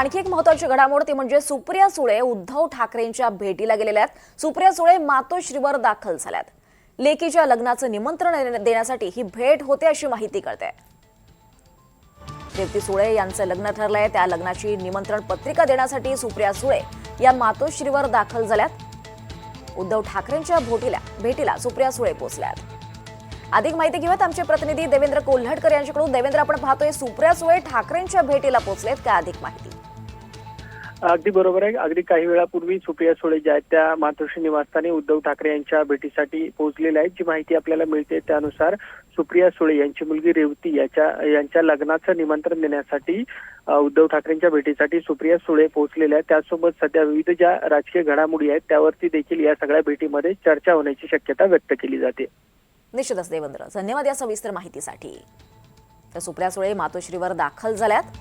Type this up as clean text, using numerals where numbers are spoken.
आणखी एक महत्त्वाची घडामोड ती म्हणजे सुप्रिया सुळे उद्धव ठाकरेंच्या भेटीला गेलेल्या आहेत। सुप्रिया सुळे मातोश्रीवर दाखल झाल्यात। लेकीच्या लग्नाचं निमंत्रण देण्यासाठी ही भेट होते अशी माहिती कळते। रेवती सुळे यांचं लग्न ठरलंय, त्या लग्नाची निमंत्रण पत्रिका देण्यासाठी सुप्रिया सुळे या मातोश्रीवर दाखल झाल्यात। उद्धव ठाकरेंच्या भेटीला सुप्रिया सुळे पोहोचल्यात। अधिक माहिती घेऊयात आमचे प्रतिनिधी देवेंद्र कोल्हटकर यांच्याकडून। देवेंद्र, आपण पाहतोय सुप्रिया सुळे ठाकरेंच्या भेटीला पोहोचलेत, काय अधिक माहिती? अगदी बरोबर आहे। अगदी काही वेळापूर्वी सुप्रिया सुळे ज्या आहेत त्या मातोश्री निवासस्थानी उद्धव ठाकरे यांच्या भेटीसाठी पोहोचलेल्या आहेत। जी माहिती आपल्याला मिळते त्यानुसार सुप्रिया सुळे यांची मुलगी रेवती यांच्या लग्नाचं निमंत्रण देण्यासाठी उद्धव ठाकरेंच्या भेटीसाठी सुप्रिया सुळे पोहोचलेल्या आहेत। त्यासोबत सध्या विविध ज्या राजकीय घडामोडी आहेत त्यावरती देखील या सगळ्या भेटीमध्ये चर्चा होण्याची शक्यता व्यक्त केली जाते। निश्चितच देवेंद्र, धन्यवाद या सविस्तर माहितीसाठी। तर सुप्रिया सुळे मातोश्रीवर दाखल झाल्यात।